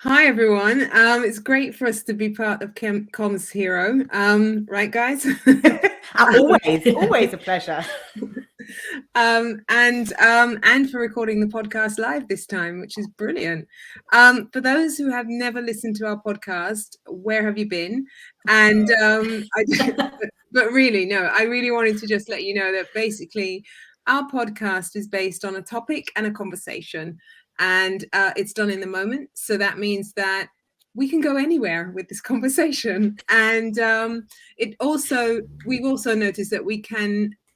Hi, everyone. It's great for us to be part of commsHERO. Right, guys? Always a pleasure. And for recording the podcast live this time, which is brilliant. For those who have never listened to our podcast, where have you been? And but really, no, I really wanted to just let you know that basically our podcast is based on a topic and a conversation. And it's done in the moment. So that means that we can go anywhere with this conversation. And we've also noticed that we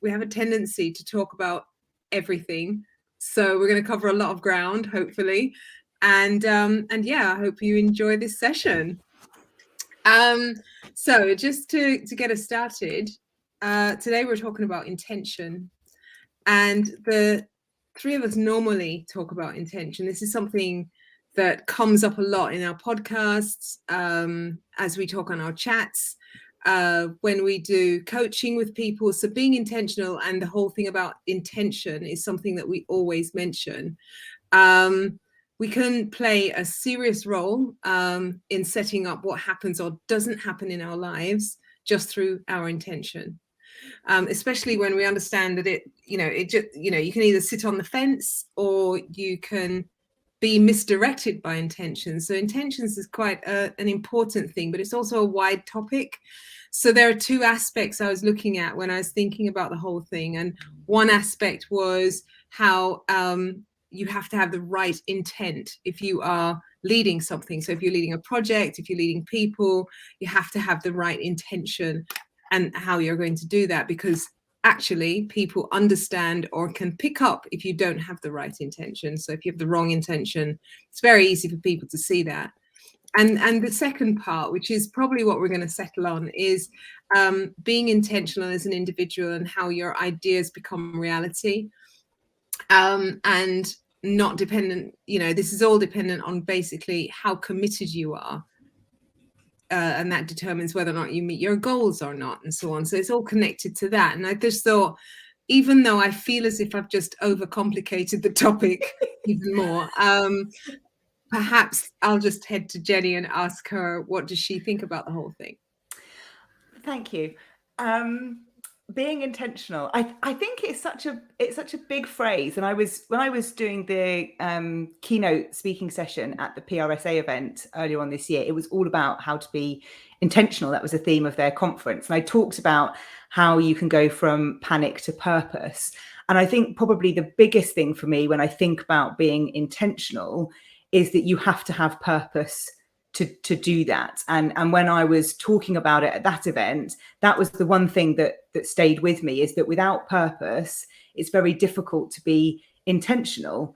have a tendency to talk about everything. So we're going to cover a lot of ground, hopefully. And yeah, I hope you enjoy this session. So just to get us started, today we're talking about intention. And the three of us normally talk about intention. This is something that comes up a lot in our podcasts, as we talk on our chats, when we do coaching with people. So being intentional and the whole thing about intention is something that we always mention. We can play a serious role in setting up what happens or doesn't happen in our lives just through our intention. Especially when we understand that you can either sit on the fence or you can be misdirected by intentions. So intentions is quite an important thing, but it's also a wide topic. So there are two aspects I was looking at when I was thinking about the whole thing. And one aspect was how you have to have the right intent if you are leading something. So if you're leading a project, if you're leading people, you have to have the right intention and how you're going to do that, because actually people understand or can pick up if you don't have the right intention. So if you have the wrong intention, it's very easy for people to see that. And the second part, which is probably what we're going to settle on, is being intentional as an individual and how your ideas become reality. And not dependent, this is all dependent on basically how committed you are. And that determines whether or not you meet your goals or not, and so on. So it's all connected to that. And I just thought, even though I feel as if I've just overcomplicated the topic even more, perhaps I'll just head to Jenni and ask her, what does she think about the whole thing? Thank you. Being intentional, I think it's such a big phrase. And when I was doing the keynote speaking session at the PRSA event earlier on this year, it was all about how to be intentional. That was the theme of their conference. And I talked about how you can go from panic to purpose. And I think probably the biggest thing for me when I think about being intentional is that you have to have purpose to do that. And when I was talking about it at that event, that was the one thing that stayed with me, is that without purpose, it's very difficult to be intentional,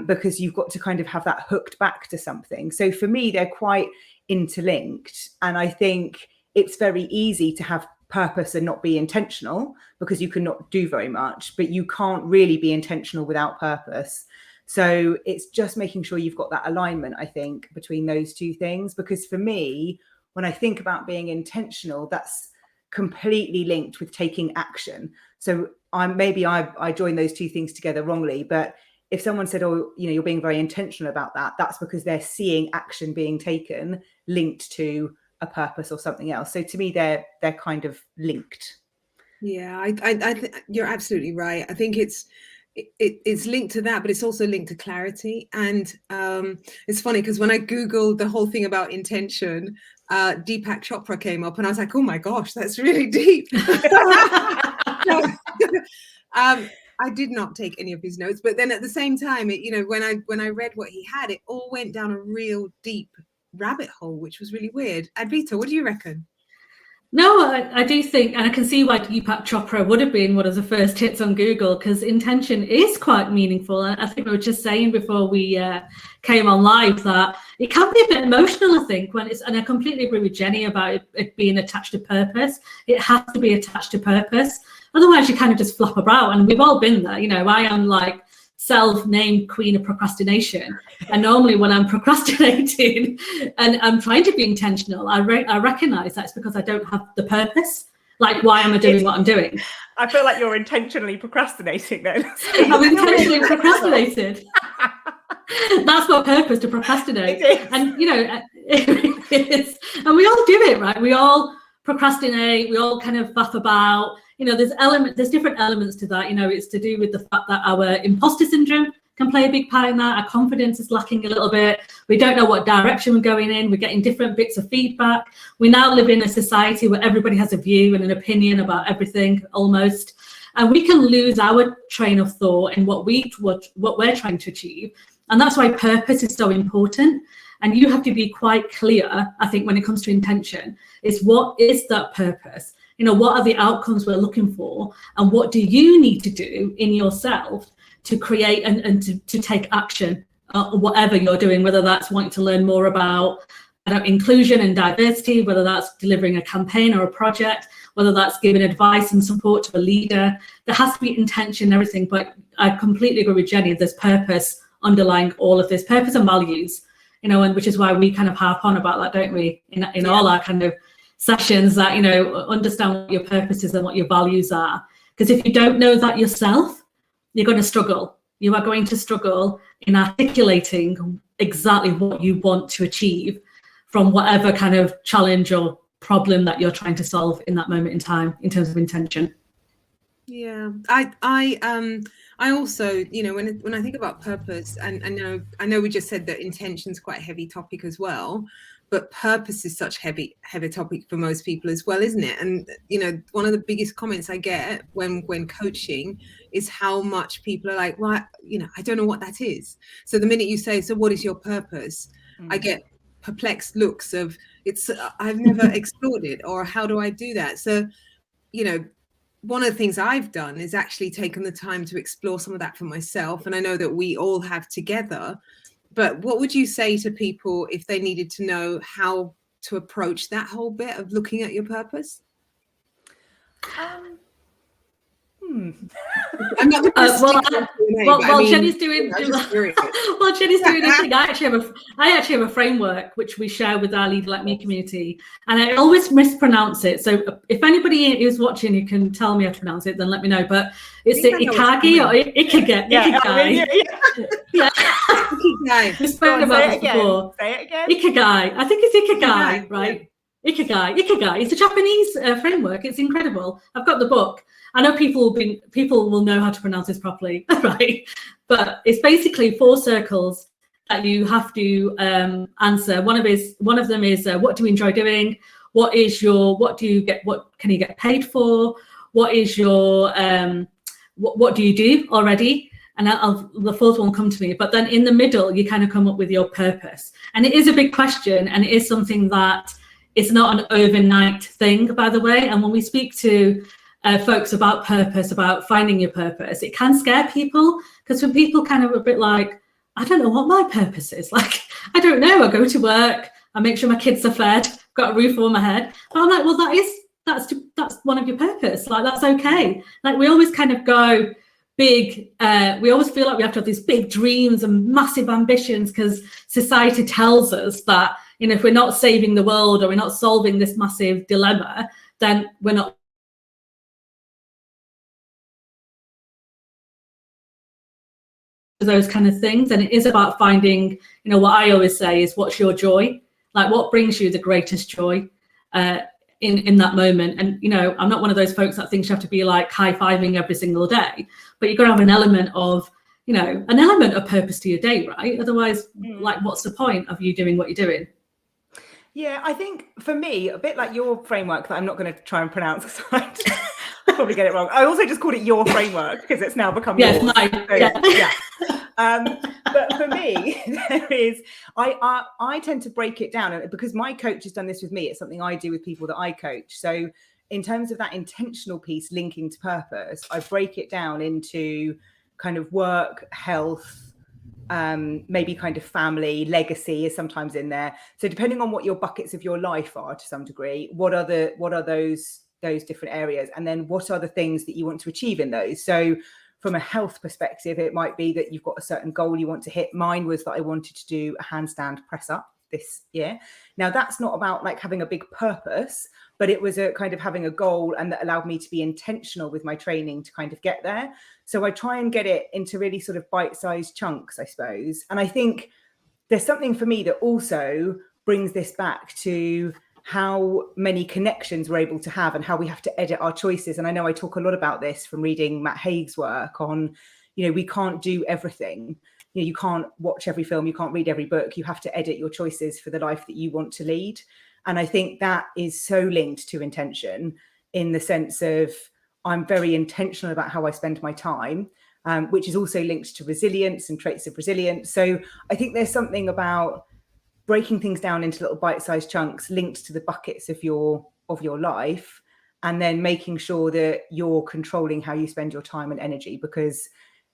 because you've got to kind of have that hooked back to something. So for me, they're quite interlinked. And I think it's very easy to have purpose and not be intentional, because you can not do very much, but you can't really be intentional without purpose. So it's just making sure you've got that alignment, I think, between those two things. Because for me, when I think about being intentional, that's completely linked with taking action. So I join those two things together wrongly. But if someone said, oh, you're being very intentional about that, that's because they're seeing action being taken linked to a purpose or something else. So to me, they're kind of linked. Yeah, I think you're absolutely right. I think it's linked to that, but it's also linked to clarity. And it's funny because when I Googled the whole thing about intention, Deepak Chopra came up and I was like, oh my gosh, that's really deep. I did not take any of his notes, but then at the same time, when I read what he had, it all went down a real deep rabbit hole, which was really weird. Advita, what do you reckon? No, I do think, and I can see why Deepak Chopra would have been one of the first hits on Google, because intention is quite meaningful. And I think we were just saying before we came on live that it can be a bit emotional, I think, and I completely agree with Jenni about it being attached to purpose. It has to be attached to purpose. Otherwise, you kind of just flop about. And we've all been there. I am like self-named queen of procrastination, and normally when I'm procrastinating and I'm trying to be intentional, I recognize that's because I don't have the purpose. Like, why am I doing what I'm doing? I feel like you're intentionally procrastinating then. I'm intentionally procrastinated. That's not purpose, to procrastinate. And it is. And we all do it, right? We all procrastinate, we all kind of faff about. There's different elements to that. It's to do with the fact that our imposter syndrome can play a big part in that. Our confidence is lacking a little bit. We don't know what direction we're going in. We're getting different bits of feedback. We now live in a society where everybody has a view and an opinion about everything almost. And we can lose our train of thought in what we're trying to achieve. And that's why purpose is so important. And you have to be quite clear, I think, when it comes to intention, is what is that purpose? What are the outcomes we're looking for? And what do you need to do in yourself to create and to take action, whatever you're doing, whether that's wanting to learn more about inclusion and diversity, whether that's delivering a campaign or a project, whether that's giving advice and support to a leader. There has to be intention and everything, but I completely agree with Jenni. There's purpose underlying all of this, purpose and values, and which is why we kind of harp on about that, don't we, in all our kind of sessions, that, understand what your purpose is and what your values are. Because if you don't know that yourself, you're going to struggle. You are going to struggle in articulating exactly what you want to achieve from whatever kind of challenge or problem that you're trying to solve in that moment in time, in terms of intention. Yeah, I also, when I think about purpose, and I know we just said that intention's quite a heavy topic as well, but purpose is such heavy topic for most people as well, isn't it? And one of the biggest comments I get when coaching is how much people are like, well, I don't know what that is. So the minute you say, so what is your purpose? I get perplexed looks of, I've never explored it, or how do I do that? So, one of the things I've done is actually taken the time to explore some of that for myself. And I know that we all have together. But what would you say to people if they needed to know how to approach that whole bit of looking at your purpose? I'm not Jenni's doing a thing. I actually have a framework which we share with our Leader Like Me community, and I always mispronounce it. So if anybody who's watching who can tell me how to pronounce it, then let me know. But it's the Ikagi or Ikigai. Yeah. Ikigai. We've spoken about this before. Say it again. Ikigai. I think it's Ikigai, right? Ikigai. It's a Japanese framework. It's incredible. I've got the book. I know people will know how to pronounce this properly, right? But it's basically 4 circles that you have to answer. One of them is what do you enjoy doing? What can you get paid for? What is your what do you do already? And the 4th one will come to me. But then in the middle, you kind of come up with your purpose. And it is a big question, and it is something that it's not an overnight thing, by the way. And when we speak to folks about purpose, about finding your purpose, it can scare people, because when people kind of a bit like, I don't know what my purpose is. Like, I don't know. I go to work, I make sure my kids are fed, got a roof over my head. But I'm like, well, that's one of your purpose. Like, that's okay. Like, we always kind of go big. We always feel like we have to have these big dreams and massive ambitions, because society tells us that, if we're not saving the world or we're not solving this massive dilemma, then we're not those kind of things. And it is about finding, what I always say is, what's your joy? Like, what brings you the greatest joy in that moment? And I'm not one of those folks that thinks you have to be like high-fiving every single day, but you've got to have an element of purpose to your day, right? Otherwise, like, what's the point of you doing what you're doing? Yeah, I think for me, a bit like your framework that I'm not going to try and pronounce, because I'll probably get it wrong. I also just called it your framework because it's now become yours. But for me, I tend to break it down, and because my coach has done this with me, it's something I do with people that I coach. So in terms of that intentional piece linking to purpose, I break it down into kind of work, health, maybe kind of family, legacy is sometimes in there. So depending on what your buckets of your life are to some degree, what are those different areas, and then what are the things that you want to achieve in those? So from a health perspective, it might be that you've got a certain goal you want to hit. Mine was that I wanted to do a handstand press up. this year. Now, that's not about like having a big purpose, but it was a kind of having a goal, and that allowed me to be intentional with my training to kind of get there. So I try and get it into really sort of bite-sized chunks, I suppose. And I think there's something for me that also brings this back to how many connections we're able to have and how we have to edit our choices. And I know I talk a lot about this from reading Matt Haig's work on, you know, we can't do everything. You know, you can't watch every film, you can't read every book. You have to edit your choices for the life that you want to lead. And I think that is so linked to intention, in the sense of I'm very intentional about how I spend my time, which is also linked to resilience and traits of resilience. So I think there's something about breaking things down into little bite-sized chunks linked to the buckets of your life, and then making sure that you're controlling how you spend your time and energy, because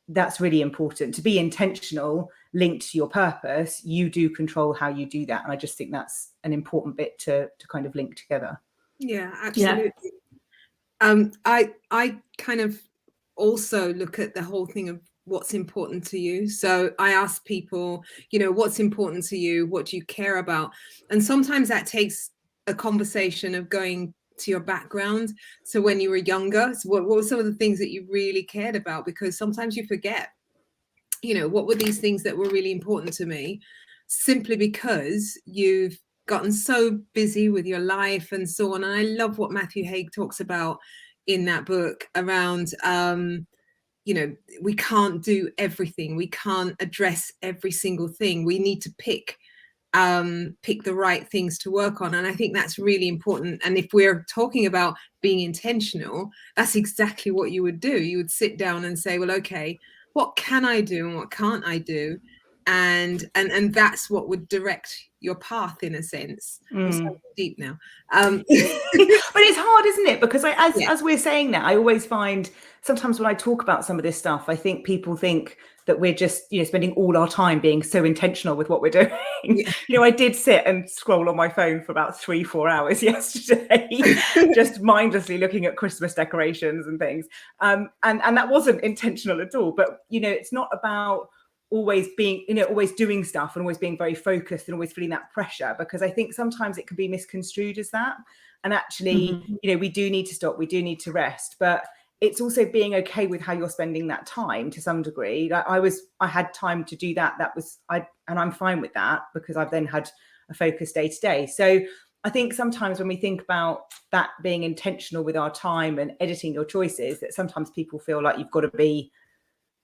that's really important. To be intentional, linked to your purpose, you do control how you do that. And I just think that's an important bit to kind of link together. Yeah, absolutely. Yeah. I kind of also look at the whole thing of what's important to you. So I ask people, you know, what's important to you? What do you care about? And sometimes that takes a conversation of going to your background. So when you were younger, so what were some of the things that you really cared about? Because sometimes you forget, you know, what were these things that were really important to me, simply because you've gotten so busy with your life and so on. And I love what Matthew Haig talks about in that book around, you know, we can't do everything. We can't address every single thing. We need to pick the right things to work on. And I think that's really important. And if we're talking about being intentional, that's exactly what you would do. You would sit down and say, well, okay, what can I do and what can't I do? And that's what would direct your path, in a sense. I'm so deep now. But it's hard, isn't it? Because as we're saying that, I always find sometimes when I talk about some of this stuff, I think people think that we're just, you know, spending all our time being so intentional with what we're doing. Yeah. You know, I did sit and scroll on my phone for about 3-4 hours yesterday, just mindlessly looking at Christmas decorations and things. And that wasn't intentional at all. But, you know, it's not about always being, you know, always doing stuff and always being very focused and always feeling that pressure, because I think sometimes it can be misconstrued as that. And actually, you know, we do need to stop, we do need to rest, but it's also being okay with how you're spending that time to some degree. Like I had time to do that. And I'm fine with that, because I've then had a focused day to day. So I think sometimes when we think about that being intentional with our time and editing your choices, that sometimes people feel like you've got to be,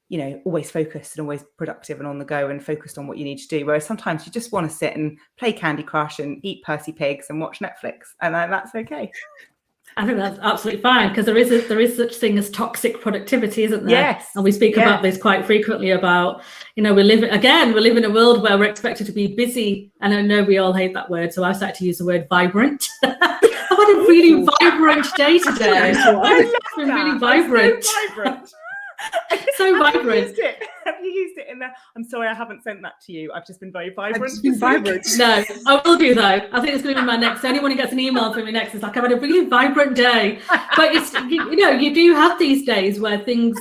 you know, always focused and always productive and on the go and focused on what you need to do. Whereas sometimes you just want to sit and play Candy Crush and eat Percy Pigs and watch Netflix, and that's okay. I think that's absolutely fine, because there is such thing as toxic productivity, isn't there? Yes. And we speak about this quite frequently about, you know, we live in a world where we're expected to be busy. And I know we all hate that word, so I started to use the word vibrant. I've had a really vibrant day today. It's been really vibrant. So vibrant. So vibrant. Have you used it in there? I'm sorry, I haven't sent that to you. I've just been very vibrant. No, I will do though. I think it's going to be my next. Anyone who gets an email from me next is like, I've had a really vibrant day. But it's, you know, you do have these days where things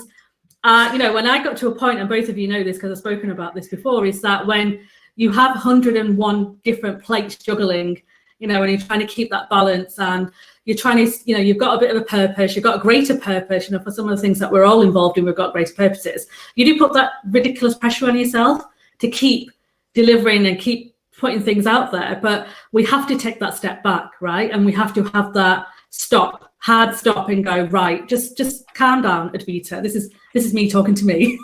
are, you know, when I got to a point, and both of you know this because I've spoken about this before, is that when you have 101 different plates juggling, you know, and you're trying to keep that balance, and you're trying to, you know, you've got a bit of a purpose, you've got a greater purpose, you know, for some of the things that we're all involved in, we've got greater purposes. You do put that ridiculous pressure on yourself to keep delivering and keep putting things out there, but we have to take that step back, right? And we have to have that hard stop and go, right, just calm down, Advita. This is me talking to me.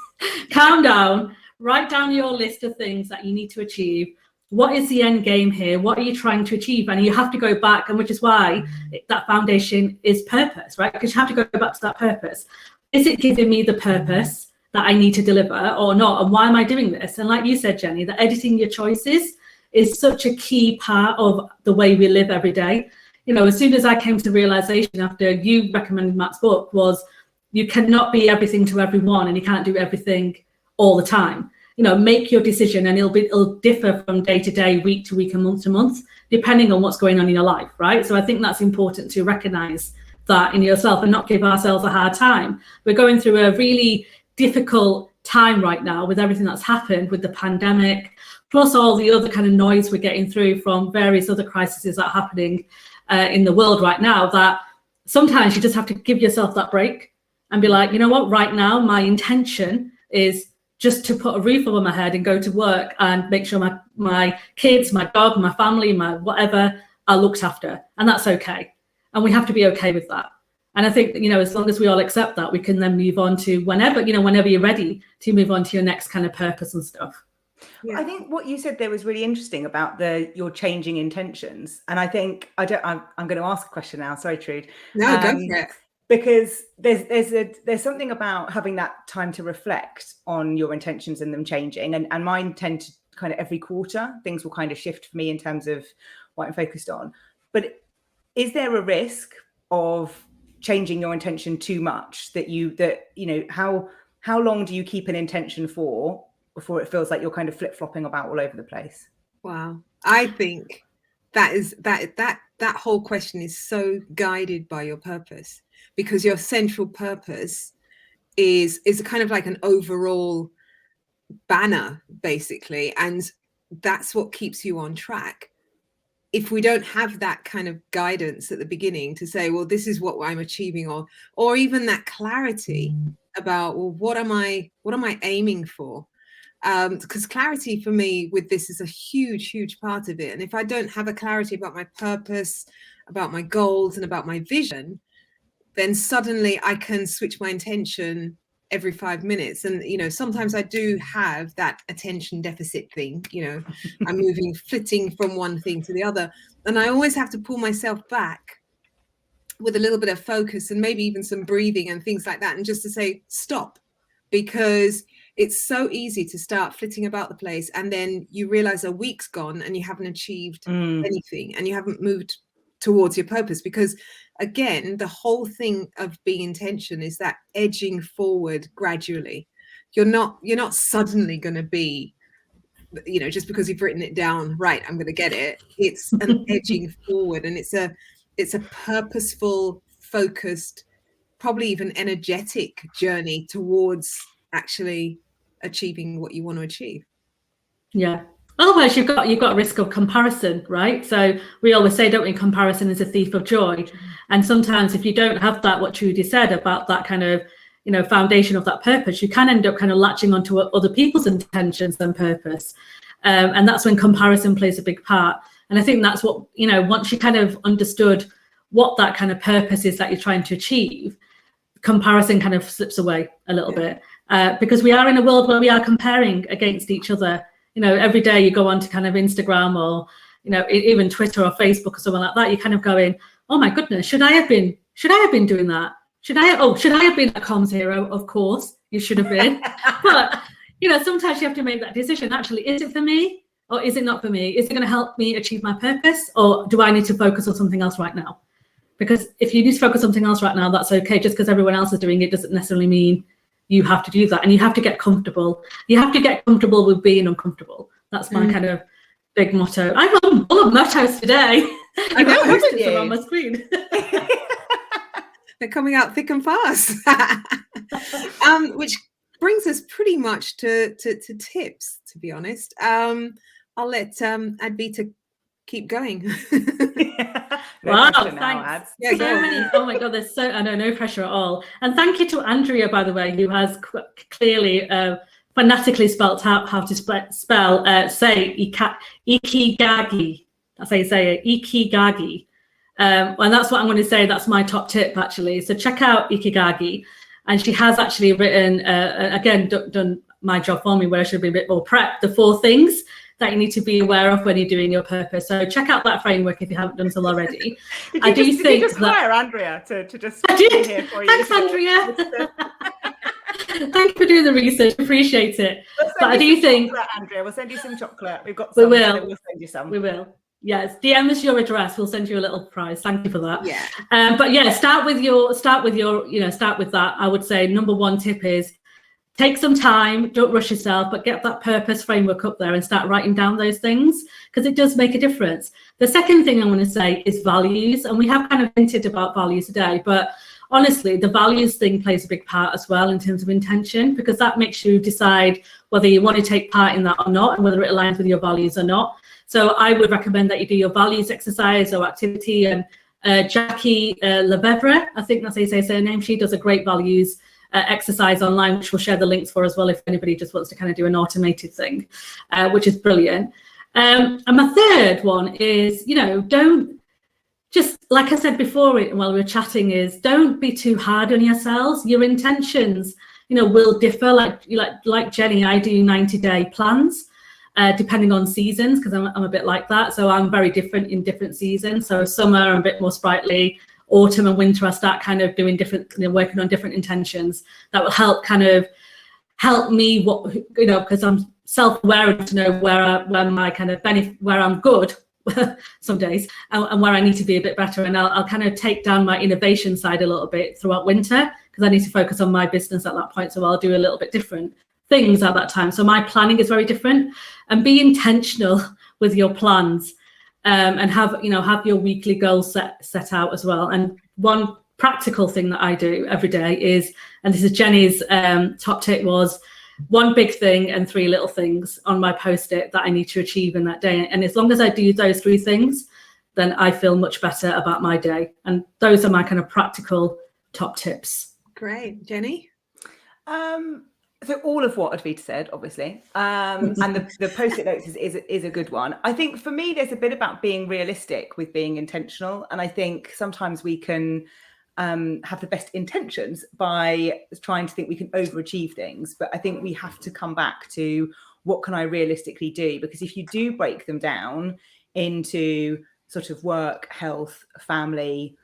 Calm down, write down your list of things that you need to achieve. What is the end game here? What are you trying to achieve? And you have to go back, and which is why that foundation is purpose, right? Because you have to go back to that purpose. Is it giving me the purpose that I need to deliver or not? And why am I doing this? And like you said, Jenni, that editing your choices is such a key part of the way we live every day. You know, as soon as I came to the realization after you recommended Matt's book, was you cannot be everything to everyone, and you can't do everything all the time. You know, make your decision, and it'll differ from day to day, week to week, and month to month, depending on what's going on in your life, right? So I think that's important to recognize that in yourself and not give ourselves a hard time. We're going through a really difficult time right now with everything that's happened with the pandemic, plus all the other kind of noise we're getting through from various other crises that are happening in the world right now, that sometimes you just have to give yourself that break and be like, you know what, right now my intention is just to put a roof over my head and go to work and make sure my kids, my dog, my family, my whatever are looked after. And that's okay. And we have to be okay with that. And I think, you know, as long as we all accept that, we can then move on to whenever you're ready to move on to your next kind of purpose and stuff. Yeah. I think what you said there was really interesting about your changing intentions. And I think I'm going to ask a question now. Sorry, Trudy. No, go for it. Because there's something about having that time to reflect on your intentions and them changing. And mine tend to kind of every quarter, things will kind of shift for me in terms of what I'm focused on. But is there a risk of changing your intention too much that how long do you keep an intention for before it feels like you're kind of flip-flopping about all over the place? Wow. I think that whole question is so guided by your purpose, because your central purpose is kind of like an overall banner, basically, and that's what keeps you on track. If we don't have that kind of guidance at the beginning to say, well, this is what I'm achieving, or even that clarity about, well, what am I aiming for? Because clarity for me with this is a huge part of it. And if I don't have a clarity about my purpose, about my goals, and about my vision, then suddenly I can switch my intention every 5 minutes. And, you know, sometimes I do have that attention deficit thing, you know, I'm flitting from one thing to the other. And I always have to pull myself back with a little bit of focus and maybe even some breathing and things like that. And just to say, stop, because it's so easy to start flitting about the place. And then you realize a week's gone and you haven't achieved anything, and you haven't moved towards your purpose. Because again, the whole thing of being intention is that edging forward gradually. You're not suddenly going to be, you know, just because you've written it down, right, I'm going to get it. It's an edging forward, and it's a purposeful, focused, probably even energetic journey towards actually achieving what you want to achieve. Yeah. Otherwise, you've got risk of comparison, right? So we always say, don't we, comparison is a thief of joy. And sometimes if you don't have that, what Trudy said about that kind of, you know, foundation of that purpose, you can end up kind of latching onto other people's intentions and purpose. And that's when comparison plays a big part. And I think that's what, you know, once you kind of understood what that kind of purpose is that you're trying to achieve, comparison kind of slips away a little bit, because we are in a world where we are comparing against each other. You know, every day you go on to kind of Instagram or, you know, even Twitter or Facebook or something like that, you're kind of going, oh my goodness, should I have been doing that? Should I have been a commsHERO? Of course, you should have been. But, you know, sometimes you have to make that decision. Actually, is it for me or is it not for me? Is it going to help me achieve my purpose, or do I need to focus on something else right now? Because if you need to focus on something else right now, that's okay. Just because everyone else is doing it doesn't necessarily mean you have to do that. And you have to get comfortable. You have to get comfortable with being uncomfortable. That's my kind of big motto. I'm on full of mottos today. I know, haven't you? On my screen. They're coming out thick and fast. Which brings us pretty much to tips, to be honest. I'll let Advita keep going. Wow, thanks. Yeah, so many. Oh my God, there's I know, no pressure at all. And thank you to Andrea, by the way, who has clearly phonetically spelt out how to spell say ikigagi. That's how you say it, ikigagi. And that's what I'm going to say. That's my top tip, actually. So check out Ikigagi. And she has actually written, again, done my job for me, where I should be a bit more prepped, the 4 things that you need to be aware of when you're doing your purpose. So check out that framework if you haven't done so already. Did you just hire Andrea to just I did. Be here for you? Thanks, Andrea. Thank you for doing the research. Appreciate it. But I do think, Andrea, we'll send you some chocolate. We've got some. We will. So we'll send you some. We will. Yes, DM us your address. We'll send you a little prize. Thank you for that. Yeah. But yeah, start with that. I would say number 1 tip is take some time, don't rush yourself, but get that purpose framework up there and start writing down those things, because it does make a difference. The second thing I want to say is values. And we have kind of hinted about values today, but honestly, the values thing plays a big part as well in terms of intention, because that makes you decide whether you want to take part in that or not, and whether it aligns with your values or not. So I would recommend that you do your values exercise or activity. And Jackie Lefevre, I think that's how you say her name, she does a great values exercise online, which we'll share the links for as well if anybody just wants to kind of do an automated thing, which is brilliant. And my third one is, don't just, like I said before while we were chatting, is don't be too hard on yourselves. Your intentions, will differ. Like Jenny, I do 90-day plans. Depending on seasons, because I'm a bit like that. So I'm very different in different seasons. So summer, I'm a bit more sprightly. Autumn and winter, I start kind of doing different, working on different intentions that will help me, because I'm self-aware to know where my kind of benefit, where I'm good some days, and where I need to be a bit better. And I'll kind of take down my innovation side a little bit throughout winter, because I need to focus on my business at that point. So I'll do a little bit different things at that time. So my planning is very different, and be intentional with your plans, and have your weekly goals set out as well. And one practical thing that I do every day is, and this is Jenny's top tip, was one big thing and 3 little things on my post-it that I need to achieve in that day. And as long as I do those 3 things, then I feel much better about my day. And those are my kind of practical top tips. Great. Jenny? So all of what Advita said, obviously, and the post-it notes is a good one. I think for me, there's a bit about being realistic with being intentional. And I think sometimes we can have the best intentions by trying to think we can overachieve things. But I think we have to come back to, what can I realistically do? Because if you do break them down into sort of work, health, family,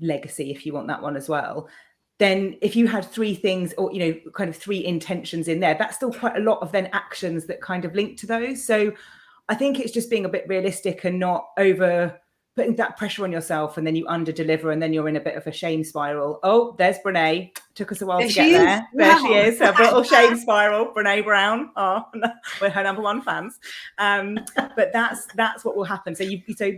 legacy, if you want that one as well, then if you had 3 things, or, kind of 3 intentions in there, that's still quite a lot of then actions that kind of link to those. So I think it's just being a bit realistic and not over putting that pressure on yourself, and then you under deliver, and then you're in a bit of a shame spiral. Oh, there's Brene. Took us a while to get there. There she is, her little shame spiral. Brene Brown. Oh, we're her #1 fans. But that's what will happen. So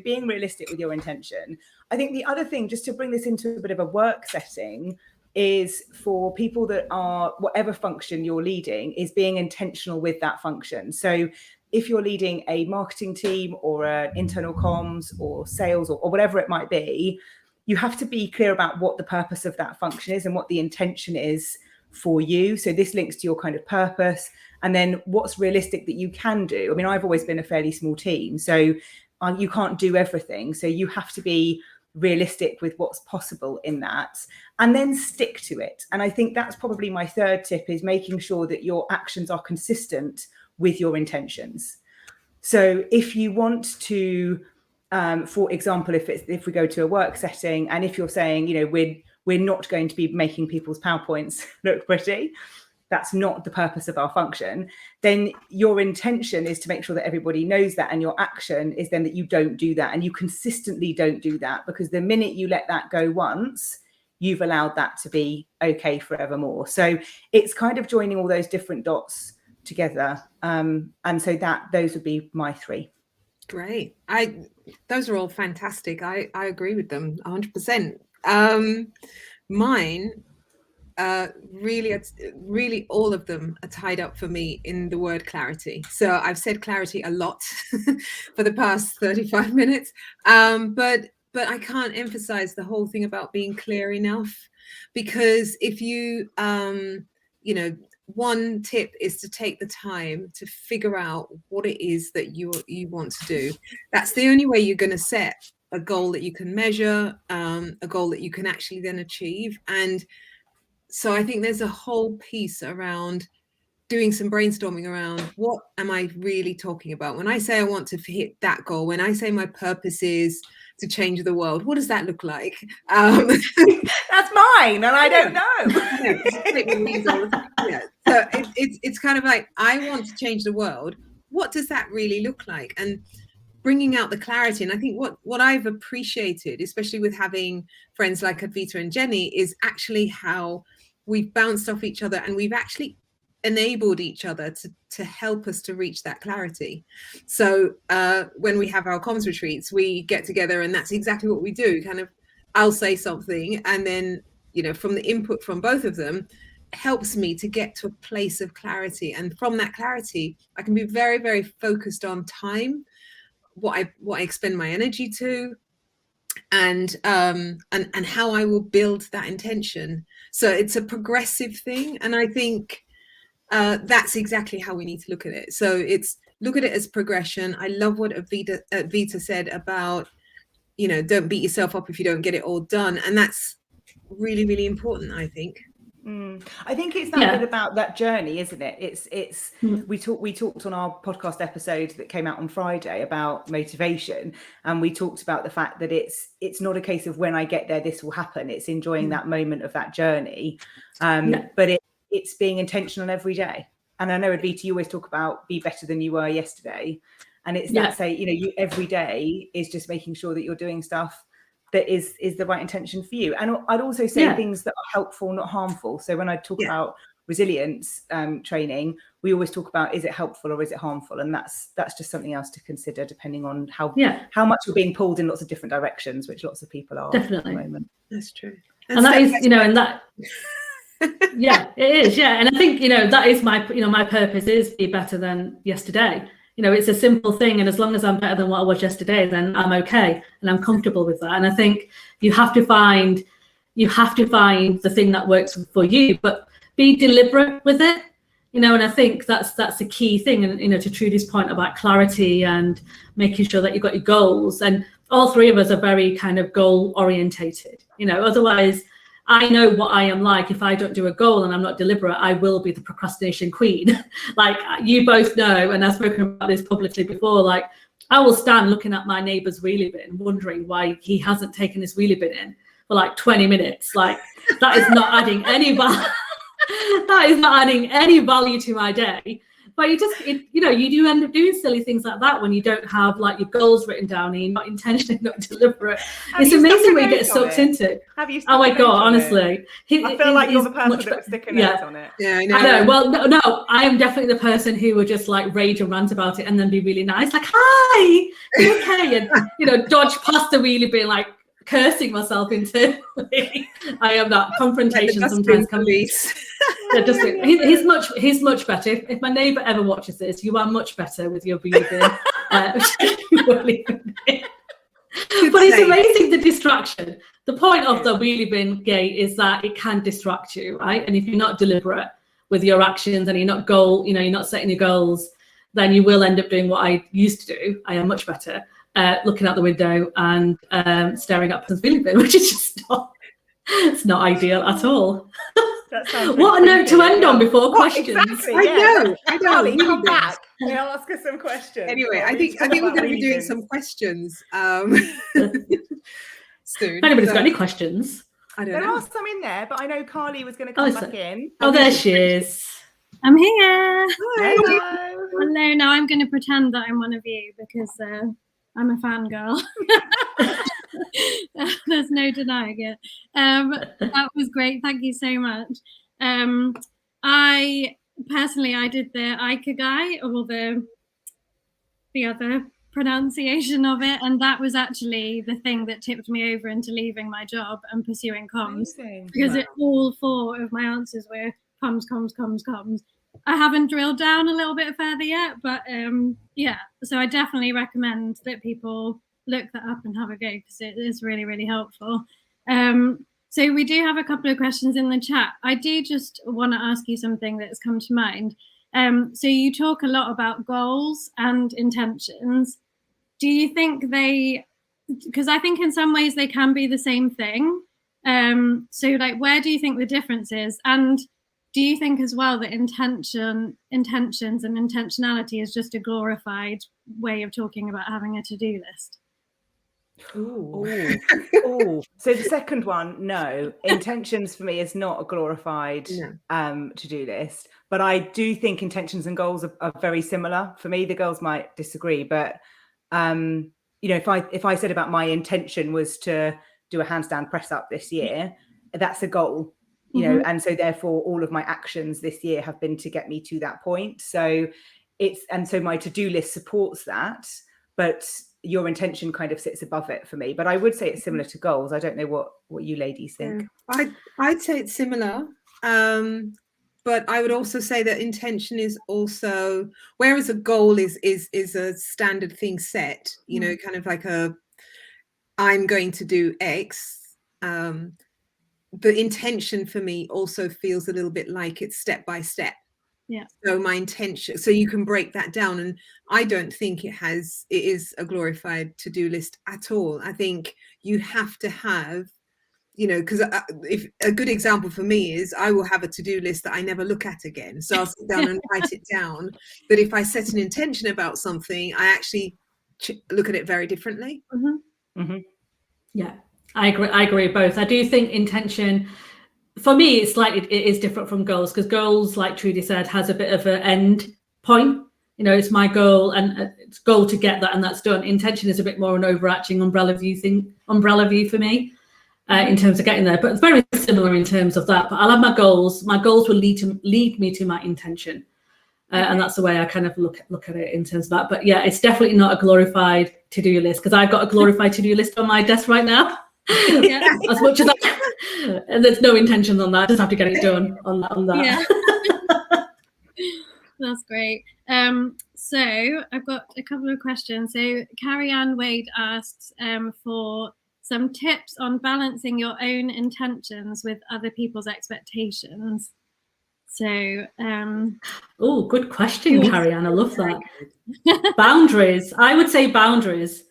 being realistic with your intention. I think the other thing, just to bring this into a bit of a work setting, is for people that are, whatever function you're leading, is being intentional with that function. So if you're leading a marketing team or an internal comms or sales or whatever it might be, you have to be clear about what the purpose of that function is and what the intention is for you. So this links to your kind of purpose, and then what's realistic that you can do. I mean, I've always been a fairly small team, so you can't do everything. So you have to be realistic with what's possible in that, and then stick to it. And I think that's probably my third tip, is making sure that your actions are consistent with your intentions. So if you want to, for example, if we go to a work setting, and if you're saying, we're not going to be making people's PowerPoints look pretty, that's not the purpose of our function, then your intention is to make sure that everybody knows that, and your action is then that you don't do that, and you consistently don't do that, because the minute you let that go once, you've allowed that to be okay forevermore. So it's kind of joining all those different dots together, and so those would be my 3. Great. Those are all fantastic. I agree with them 100%. Mine, really all of them are tied up for me in the word clarity. So I've said clarity a lot for the past 35 minutes, but I can't emphasize the whole thing about being clear enough, because if you one tip is to take the time to figure out what it is that you want to do. That's the only way you're going to set a goal that you can measure, a goal that you can actually then achieve. And so I think there's a whole piece around doing some brainstorming around, what am I really talking about? When I say I want to hit that goal, when I say my purpose is to change the world, what does that look like? That's mine, and I don't know. Yeah. So it's kind of like, I want to change the world. What does that really look like? And bringing out the clarity. And I think what I've appreciated, especially with having friends like Advita and Jenni, is actually how we've bounced off each other, and we've actually enabled each other to help us to reach that clarity. So when we have our comms retreats, we get together, and that's exactly what we do, kind of I'll say something, and then, you know, from the input from both of them helps me to get to a place of clarity. And from that clarity, I can be very, very focused on time, what I expend my energy to, and how I will build that intention. So it's a progressive thing. And I think that's exactly how we need to look at it. So it's look at it as progression. I love what Advita said about, you know, don't beat yourself up if you don't get it all done. And that's really, really important, I think. I think it's that bit about that journey, isn't it? It's we talked on our podcast episode that came out on Friday about motivation, and we talked about the fact that it's not a case of when I get there this will happen. It's enjoying that moment of that journey, but it's being intentional every day. And I know, Advita, you always talk about be better than you were yesterday, and it's that say, you know, you every day is just making sure that you're doing stuff that is the right intention for you. And I'd also say things that are helpful, not harmful. So when I talk about resilience training, we always talk about, is it helpful or is it harmful? And that's just something else to consider, depending on how much you're being pulled in lots of different directions, which lots of people are at the moment. That's true. And that is, you know, and that it is, and I think, you know, that is my purpose is be better than yesterday. You know, it's a simple thing, and as long as I'm better than what I was yesterday, then I'm okay and I'm comfortable with that. And I think you have to find the thing that works for you, but be deliberate with it. You know, and I think that's the key thing. And, you know, to Trudy's point about clarity and making sure that you've got your goals, and all three of us are very kind of goal orientated. You know, otherwise, I know what I am like. If I don't do a goal and I'm not deliberate, I will be the procrastination queen. Like you both know, and I've spoken about this publicly before, like I will stand looking at my neighbour's wheelie bin, wondering why he hasn't taken his wheelie bin in for like 20 minutes. Like that is not adding any value. That is not adding any value to my day. But you do end up doing silly things like that when you don't have like your goals written down and you're not intentionally, not deliberate. It's amazing what you get sucked into. Have you? Oh my God, honestly. I feel like you're the person that would stick a note on it. Yeah, I know. I know. Well, no, I am definitely the person who would just like rage and rant about it and then be really nice, like, hi, you okay? And, you know, dodge past the wheelie bin, like cursing myself internally. I am that confrontation like sometimes can be. He's much better. If my neighbour ever watches this, you are much better with your breathing. But it's amazing, the distraction. The point of the wheelie bin gate is that it can distract you, right? And if you're not deliberate with your actions and you're not setting your goals, then you will end up doing what I used to do. I am much better looking out the window and staring at the wheelie bin, which is just not ideal at all. What a note to end on before questions. Exactly, I know. Carly, come back. We'll ask us some questions. Anyway, I think we're going to be doing some questions soon. If anybody's got any questions. I don't know. There are some in there, but I know Carly was going to come back in. Oh, there she is. I'm here. Hello. Hello. Now I'm going to pretend that I'm one of you because I'm a fangirl. There's no denying it. That was great. Thank you so much. I did the Ikigai, or the other pronunciation of it, and that was actually the thing that tipped me over into leaving my job and pursuing comms. Amazing. Because all four of my answers were comms. I haven't drilled down a little bit further yet, but so I definitely recommend that people look that up and have a go because it is really, really helpful. So we do have a couple of questions in the chat. I do just want to ask you something that's come to mind. So you talk a lot about goals and intentions. Do you think because I think in some ways they can be the same thing. So like, where do you think the difference is? And do you think as well that intentions and intentionality is just a glorified way of talking about having a to-do list? Ooh. So the second one, no. Intentions for me is not a glorified to-do list, but I do think intentions and goals are very similar. For me, the girls might disagree, but if I said about my intention was to do a handstand press up this year, that's a goal. You know, and so therefore all of my actions this year have been to get me to that point. So my to-do list supports that, but your intention kind of sits above it for me. But I would say it's similar to goals. I don't know what you ladies think. I'd say it's similar. But I would also say that intention is also, whereas a goal is a standard thing set, you know, kind of like I'm going to do X. The intention for me also feels a little bit like it's step by step. Yeah. So my intention, so you can break that down. And I don't think it is a glorified to-do list at all. I think you have to have, you know, because if a good example for me is I will have a to-do list that I never look at again. So I'll sit down and write it down. But if I set an intention about something, I actually look at it very differently. Yeah, I agree both. I do think intention, for me, it is different from goals, because goals, like Trudy said, has a bit of an end point. You know, it's my goal and it's goal to get that and that's done. Intention is a bit more an overarching umbrella view for me. In terms of getting there, but it's very similar in terms of that. But I'll have my goals. My goals will lead me to my intention, and that's the way I kind of look at it in terms of that. But yeah, it's definitely not a glorified to-do list, because I've got a glorified to-do list on my desk right now. As much as and there's no intentions on that. I just have to get it done on that. Yeah. That's great. So I've got a couple of questions. So Carrie Ann Wade asks for some tips on balancing your own intentions with other people's expectations. So, oh, good question, Carrie Ann. I love that. Boundaries. I would say boundaries.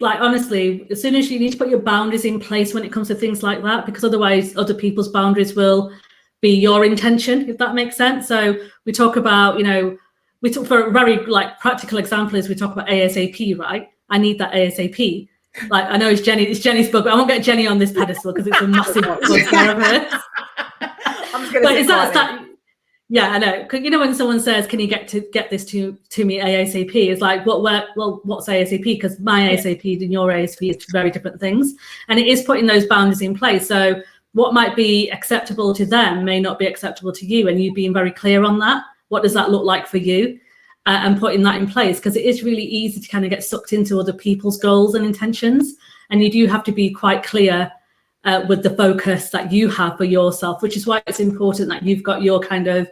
Like, honestly, as soon as you need to put your boundaries in place when it comes to things like that, because otherwise other people's boundaries will be your intention, if that makes sense. So we talk about, you know, we talk, for a very like practical example is we talk about ASAP, right? I need that ASAP. Like, I know it's Jenni's book, but I won't get Jenni on this pedestal because it's a massive bugbear of hers. But is that yeah, I know. You know, when someone says, "Can you get this to me ASAP?" It's like, what's ASAP? Because my ASAP and your ASAP is very different things, and it is putting those boundaries in place. So what might be acceptable to them may not be acceptable to you, and you being very clear on that. What does that look like for you? And putting that in place, because it is really easy to kind of get sucked into other people's goals and intentions, and you do have to be quite clear with the focus that you have for yourself, which is why it's important that you've got your kind of,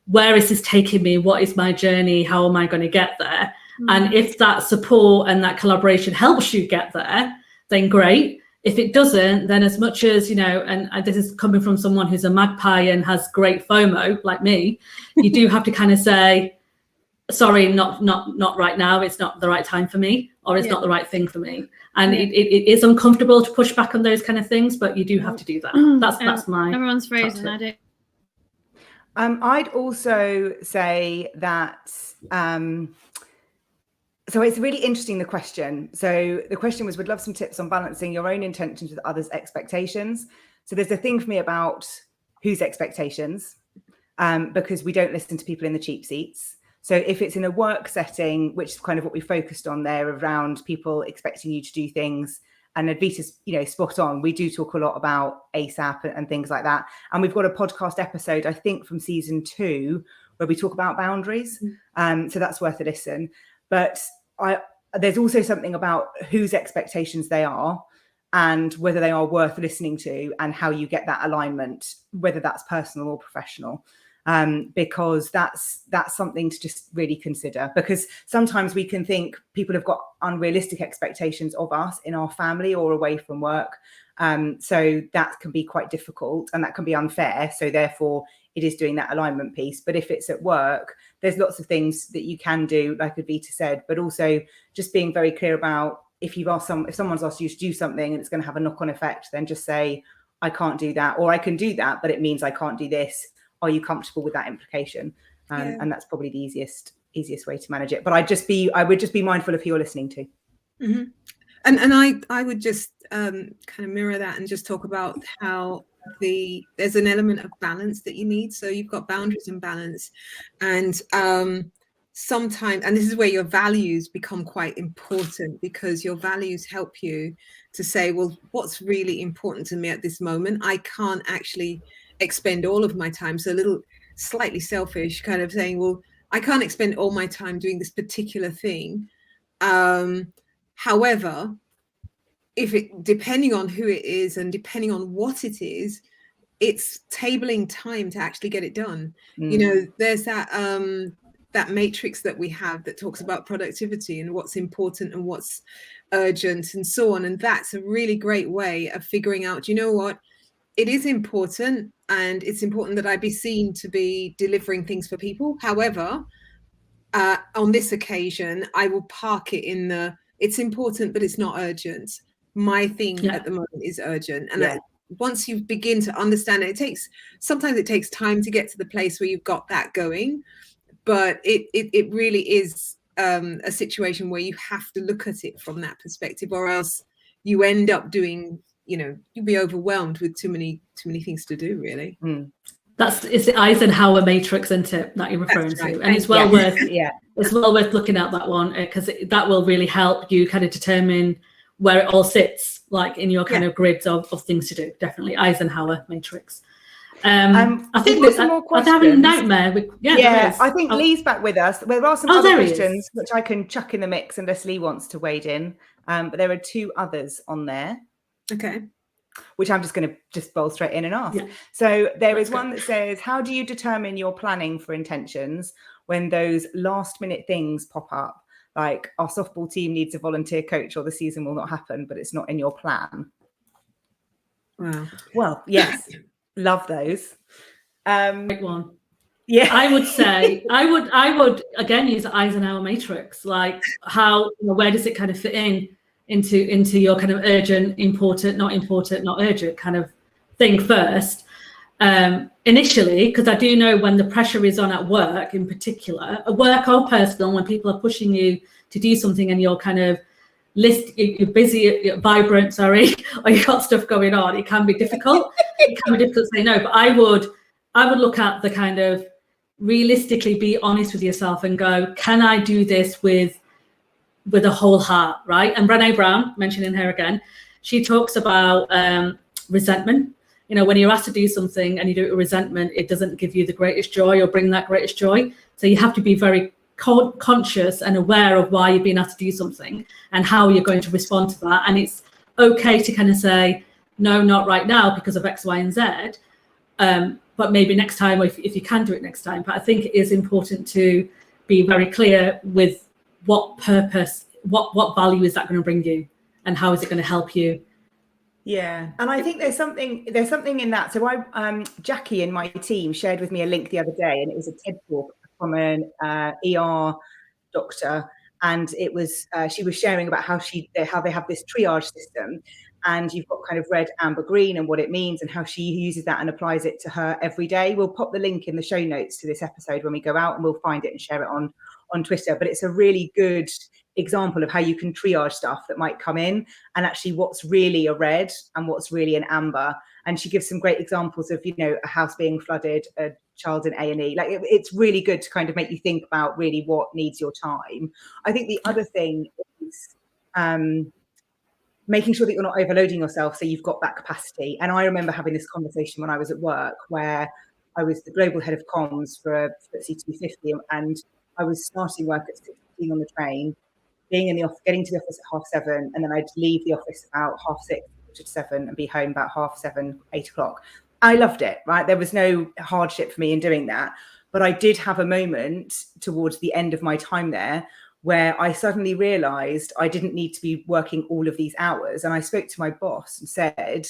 where is this taking me? What is my journey? How am I going to get there? And if that support and that collaboration helps you get there, then great. If it doesn't, then as much as, you know, and this is coming from someone who's a magpie and has great FOMO like me, you do have to kind of say, sorry, not right now. It's not the right time for me, or it's not the right thing for me. And it is uncomfortable to push back on those kind of things, but you do have to do that. That's my. Everyone's frozen. I don't. I'd also say that. So it's really interesting, the question. So the question was, would love some tips on balancing your own intentions with others' expectations. So there's a thing for me about whose expectations, because we don't listen to people in the cheap seats. So if it's in a work setting, which is kind of what we focused on there, around people expecting you to do things, and Advita's, you know, spot on. We do talk a lot about ASAP and things like that. And we've got a podcast episode, I think, from season 2, where we talk about boundaries. So that's worth a listen. But there's also something about whose expectations they are, and whether they are worth listening to, and how you get that alignment, whether that's personal or professional. Because that's something to just really consider, because sometimes we can think people have got unrealistic expectations of us in our family or away from work. So that can be quite difficult, and that can be unfair. So therefore it is doing that alignment piece. But if it's at work, there's lots of things that you can do, like Advita said, but also just being very clear about, if someone's asked you to do something and it's going to have a knock-on effect, then just say, I can't do that, or I can do that, but it means I can't do this. Are you comfortable with that implication? And that's probably the easiest way to manage it. But I would just be mindful of who you're listening to. And I would just kind of mirror that and just talk about how there's an element of balance that you need. So you've got boundaries and balance, and sometimes, and this is where your values become quite important, because your values help you to say, well, what's really important to me at this moment? I can't actually expend all of my time. So a little slightly selfish, kind of saying, well, I can't expend all my time doing this particular thing. However, depending on who it is and depending on what it is, it's tabling time to actually get it done. You know, there's that matrix that we have that talks about productivity and what's important and what's urgent and so on. And that's a really great way of figuring out, you know what, it is important, and it's important that I be seen to be delivering things for people. However, on this occasion, I will park it in it's important, but it's not urgent. My thing at the moment is urgent. And once you begin to understand it, sometimes it takes time to get to the place where you've got that going, but it really is a situation where you have to look at it from that perspective, or else you end up doing, you know, you'll be overwhelmed with too many things to do, really. It's the Eisenhower matrix, isn't it, that you're referring to? And it's well worth it's well worth looking at that one, because that will really help you kind of determine where it all sits, like in your kind of grids of things to do. Definitely Eisenhower matrix. I think there's some more questions. I'm having a nightmare. I think Lee's back with us. There are some other questions which I can chuck in the mix unless Lee wants to wade in. But there are 2 others on there. Okay. Which I'm just going to just bowl straight in and ask. Yeah. So there is one that says, how do you determine your planning for intentions when those last minute things pop up? Like, our softball team needs a volunteer coach, or the season will not happen, but it's not in your plan. Wow. Well, yes. Love those. Great one. Yeah. I would say, I would again use the Eisenhower matrix. Like, how, you know, where does it kind of fit into your kind of urgent, important, not urgent kind of thing first, initially, because I do know when the pressure is on at work, in particular, work or personal, when people are pushing you to do something and you're kind of you're busy, you're vibrant, or you've got stuff going on, it can be difficult. It can be difficult to say no, but I would look at the kind of realistically be honest with yourself and go, can I do this with a whole heart, right? And Brené Brown, mentioning her again, she talks about resentment. You know, when you're asked to do something and you do it with resentment, it doesn't give you the greatest joy or bring that greatest joy. So you have to be very conscious and aware of why you're being asked to do something and how you're going to respond to that. And it's okay to kind of say, no, not right now because of X, Y, and Z. But maybe next time, or if you can do it next time. But I think it is important to be very clear with what purpose, what value is that going to bring you, and how is it going to help you? Yeah, and I think there's something in that. So Jackie in my team shared with me a link the other day, and it was a TED talk from an ER doctor, and it was she was sharing about how they have this triage system, and you've got kind of red, amber, green, and what it means, and how she uses that and applies it to her every day. We'll pop the link in the show notes to this episode when we go out, and we'll find it and share it on Twitter. But it's a really good example of how you can triage stuff that might come in, and actually what's really a red and what's really an amber. And she gives some great examples of, you know, a house being flooded, a child in A&E. Like, it's really good to kind of make you think about really what needs your time. I think the other thing is making sure that you're not overloading yourself, so you've got that capacity. And I remember having this conversation when I was at work, where I was the global head of comms for FTSE 250, and I was starting work at 6:15 on the train, being in the office, getting to the office at 7:30, and then I'd leave the office about 6:30 to 7 and be home about 7:30, 8 o'clock. I loved it, right? There was no hardship for me in doing that. But I did have a moment towards the end of my time there where I suddenly realized I didn't need to be working all of these hours. And I spoke to my boss and said,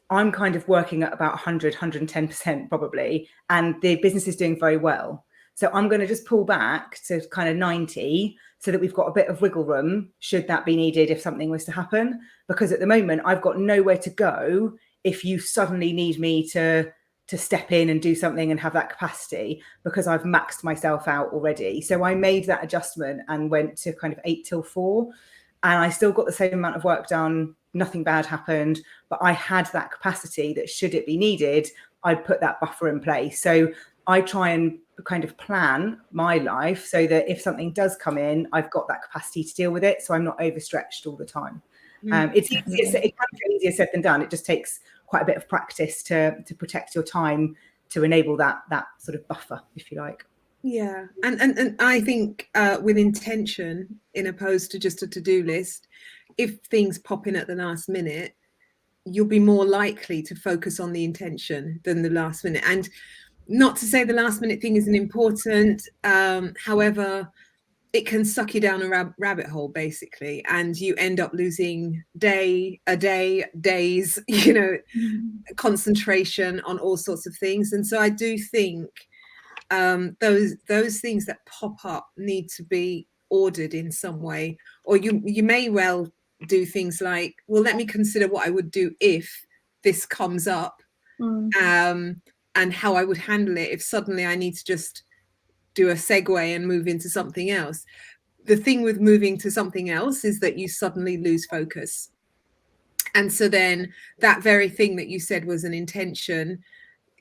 I'm kind of working at about 100, 110% probably, and the business is doing very well. So I'm going to just pull back to kind of 90 so that we've got a bit of wiggle room should that be needed if something was to happen. Because at the moment, I've got nowhere to go if you suddenly need me to step in and do something and have that capacity, because I've maxed myself out already. So I made that adjustment and went to kind of 8 till 4. And I still got the same amount of work done. Nothing bad happened, but I had that capacity that should it be needed, I'd put that buffer in place. So I try and kind of plan my life so that if something does come in, I've got that capacity to deal with it. So I'm not overstretched all the time. It can be easier said than done. It just takes quite a bit of practice to protect your time, to enable that sort of buffer, if you like. Yeah, and I think with intention, in opposed to just a to-do list, if things pop in at the last minute, you'll be more likely to focus on the intention than the last minute. And not to say the last minute thing isn't important, however, it can suck you down a rabbit hole basically, and you end up losing days, you know, concentration on all sorts of things. And so I do think those things that pop up need to be ordered in some way, or you may well do things like, well, let me consider what I would do if this comes up, and how I would handle it if suddenly I need to just do a segue and move into something else. The thing with moving to something else is that you suddenly lose focus. And so then that very thing that you said was an intention,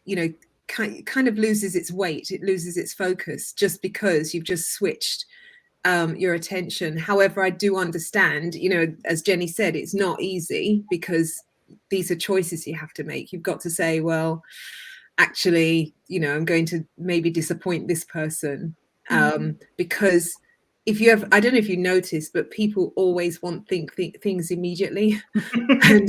you know, kind of loses its weight. It loses its focus just because you've just switched your attention. However, I do understand, you know, as Jenni said, it's not easy because these are choices you have to make. You've got to say, well, actually, you know, I'm going to maybe disappoint this person, because if you have, I don't know if you noticed, but people always want things immediately. And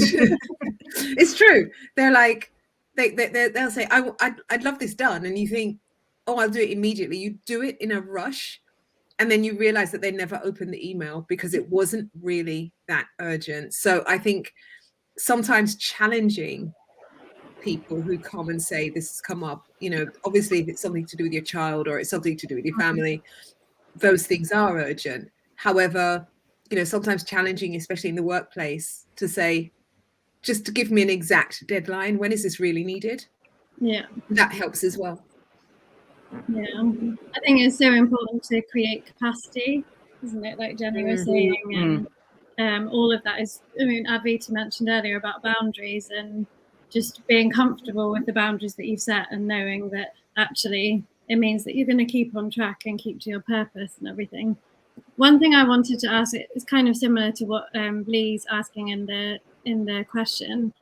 it's true. They're like, they'll say, I'd love this done. And you think, oh, I'll do it immediately. You do it in a rush. And then you realize that they never opened the email because it wasn't really that urgent. So I think sometimes challenging people who come and say this has come up, you know, obviously if it's something to do with your child or it's something to do with your family, those things are urgent. However, you know, sometimes challenging, especially in the workplace, to say, just to give me an exact deadline, when is this really needed? Yeah, that helps as well. Yeah, I think it's so important to create capacity, isn't it? Like Jenni was saying, and all of that is, I mean, Advita mentioned earlier about boundaries and just being comfortable with the boundaries that you've set and knowing that actually it means that you're going to keep on track and keep to your purpose and everything. One thing I wanted to ask, it's kind of similar to what Lee's asking in the question,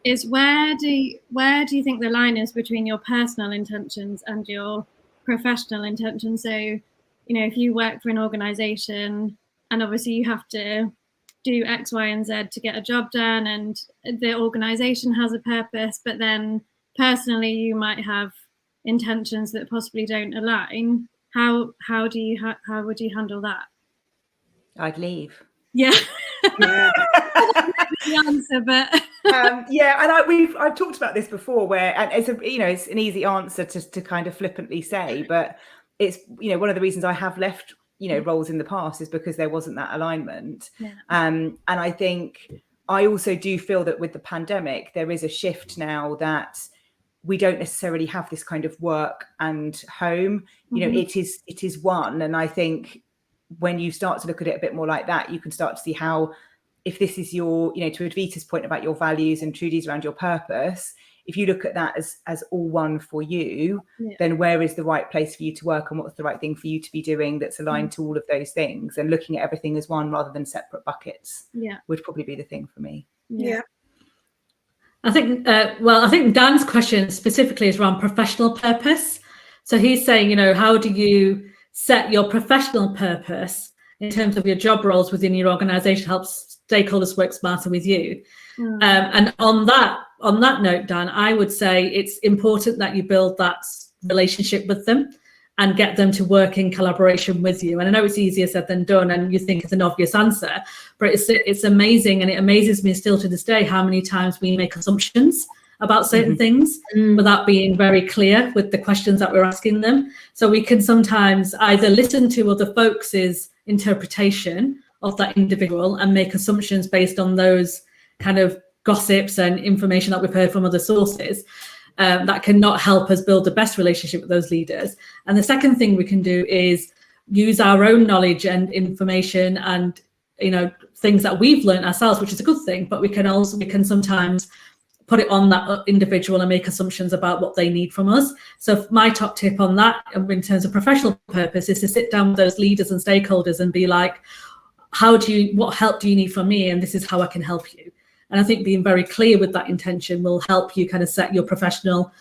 is where do you think the line is between your personal intentions and your professional intentions? So, you know, if you work for an organization and obviously you have to do X, Y, and Z to get a job done, and the organization has a purpose, but then personally you might have intentions that possibly don't align. How would you handle that? I'd leave. Yeah. Yeah. The answer, but yeah, and I've talked about this before, where, and it's it's an easy answer to kind of flippantly say, but it's, you know, one of the reasons I have left, you know, roles in the past is because there wasn't that alignment. Yeah. And I think I also do feel that with the pandemic there is a shift now that we don't necessarily have this kind of work and home. You know, it is one, and I think when you start to look at it a bit more like that, you can start to see how, if this is your, you know, to Advita's point about your values and Trudy's around your purpose, if you look at that as all one for you, then where is the right place for you to work and what's the right thing for you to be doing that's aligned to all of those things, and looking at everything as one rather than separate buckets would probably be the thing for me. Yeah. I think, I think Dan's question specifically is around professional purpose. So he's saying, you know, how do you set your professional purpose in terms of your job roles within your organization, helps stakeholders work smarter with you. And on that note, Dan, I would say it's important that you build that relationship with them and get them to work in collaboration with you. And I know it's easier said than done, and you think it's an obvious answer, but it's amazing, and it amazes me still to this day how many times we make assumptions about certain things without being very clear with the questions that we're asking them. So we can sometimes either listen to other folks' interpretation of that individual and make assumptions based on those kind of gossips and information that we've heard from other sources, that cannot help us build the best relationship with those leaders. And the second thing we can do is use our own knowledge and information and, you know, things that we've learned ourselves, which is a good thing, but we can sometimes put it on that individual and make assumptions about what they need from us. So my top tip on that in terms of professional purpose is to sit down with those leaders and stakeholders and be like, what help do you need from me? And this is how I can help you. And I think being very clear with that intention will help you kind of set your professional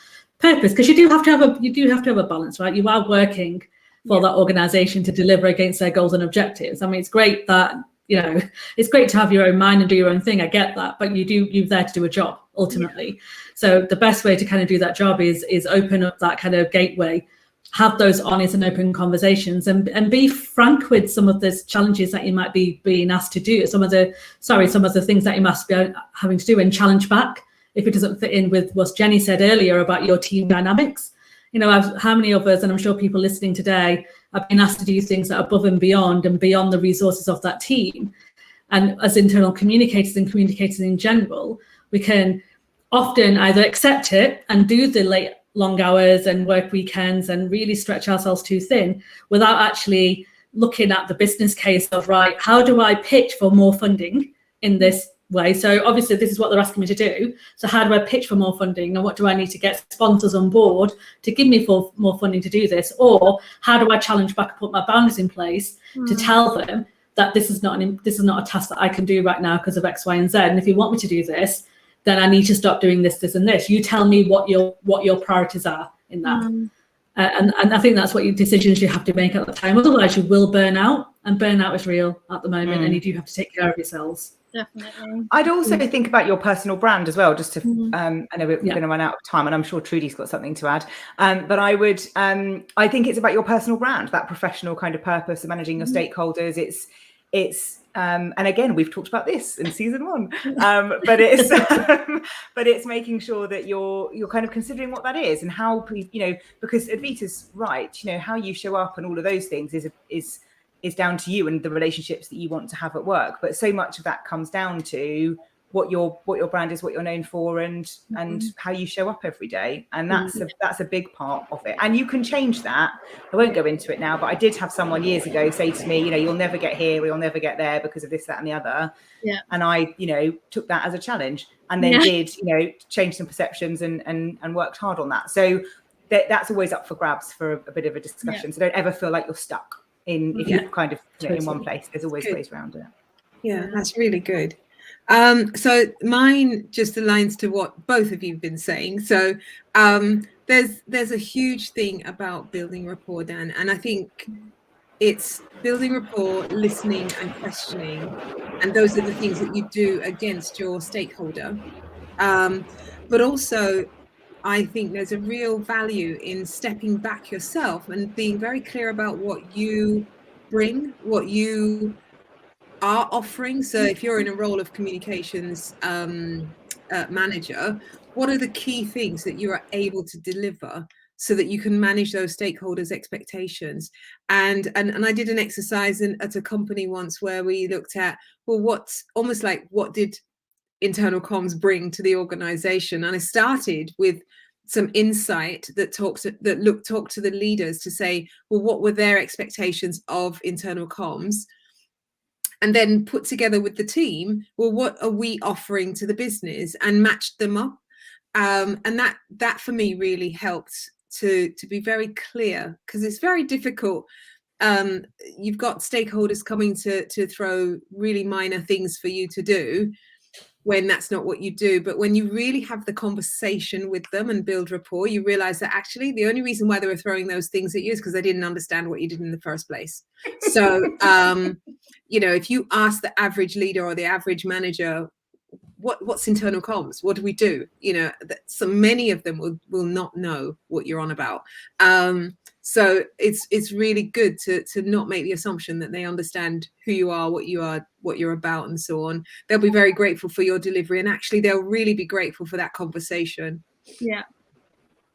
purpose, because you do have to have a balance, right? You are working for that organization to deliver against their goals and objectives. I mean, it's great that, it's great to have your own mind and do your own thing. I get that, but you're there to do a job ultimately. So the best way to kind of do that job is open up that kind of gateway, have those honest and open conversations, and be frank with some of the challenges that you might be being asked to do, some of the things that you must be having to do, and challenge back if it doesn't fit in with what Jenni said earlier about your team dynamics. How many of us, and I'm sure people listening today, have been asked to do things that are above and beyond the resources of that team. And as internal communicators and communicators in general, we can often either accept it and do the late, long hours and work weekends and really stretch ourselves too thin without actually looking at the business case of, right, how do I pitch for more funding in this way? So obviously this is what they're asking me to do. So how do I pitch for more funding, and what do I need to get sponsors on board to give me for more funding to do this? Or how do I challenge back and put my boundaries in place to tell them that this is not a task that I can do right now because of X, Y, and Z. And if you want me to do this, then I need to stop doing this, this, and this. You tell me what your priorities are in that. And I think that's what your decisions you have to make at the time. Otherwise, you will burn out, and burnout is real at the moment, and you do have to take care of yourselves. Definitely. I'd also think about your personal brand as well, just to, I know we're going to run out of time, and I'm sure Trudy's got something to add. But I think it's about your personal brand, that professional kind of purpose of managing your stakeholders. It's and again, we've talked about this in season 1, but it's making sure that you're kind of considering what that is, and how, because Advita's right, how you show up and all of those things is down to you and the relationships that you want to have at work. But so much of that comes down to what your brand is, what you're known for, and how you show up every day. And that's a big part of it. And you can change that. I won't go into it now, but I did have someone years ago say to me, you'll never get here or you'll never get there because of this, that, and the other. Yeah. And I, took that as a challenge, and then did, change some perceptions and worked hard on that. So that's always up for grabs for a bit of a discussion. Yeah. So don't ever feel like you're stuck if you're kind of in one place. There's always ways around it. Yeah, that's really good. So mine just aligns to what both of you have been saying. So there's a huge thing about building rapport, Dan, and I think it's building rapport, listening and questioning, and those are the things that you do against your stakeholder. But also, I think there's a real value in stepping back yourself and being very clear about what you bring, what you are offering. So if you're in a role of communications manager, what are the key things that you are able to deliver so that you can manage those stakeholders' expectations? And I did an exercise at a company once where we looked at, well, what did internal comms bring to the organization? And I started with some insight that talked to the leaders to say, well, what were their expectations of internal comms? And then put together with the team, well, what are we offering to the business, and matched them up. And that for me really helped to be very clear, because it's very difficult. You've got stakeholders coming to throw really minor things for you to do when that's not what you do. But when you really have the conversation with them and build rapport, you realize that actually the only reason why they were throwing those things at you is because they didn't understand what you did in the first place. So, if you ask the average leader or the average manager, what's internal comms? What do we do? So many of them will not know what you're on about. So it's really good to not make the assumption that they understand who you are, what you're about, and so on. They'll be very grateful for your delivery, and actually they'll really be grateful for that conversation. Yeah,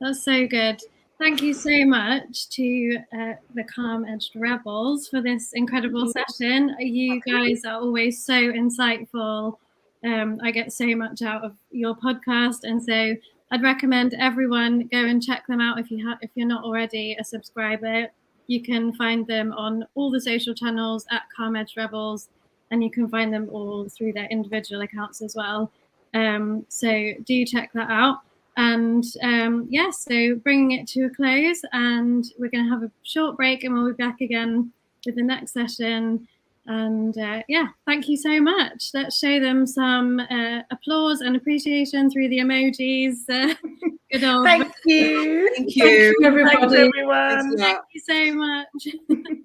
that's so good. Thank you so much to the Calm-Edged Rebels for this incredible session. You guys are always so insightful. I get so much out of your podcast, and so I'd recommend everyone go and check them out if you're not already a subscriber. You can find them on all the social channels at Calm-Edged Rebels, and you can find them all through their individual accounts as well. So do check that out. And so bringing it to a close, and we're going to have a short break, and we'll be back again with the next session. And thank you so much. Let's show them some applause and appreciation through the emojis. Good old. Thank you. Thank you. Everybody. Thanks, everyone. Thanks a lot. Thank you so much.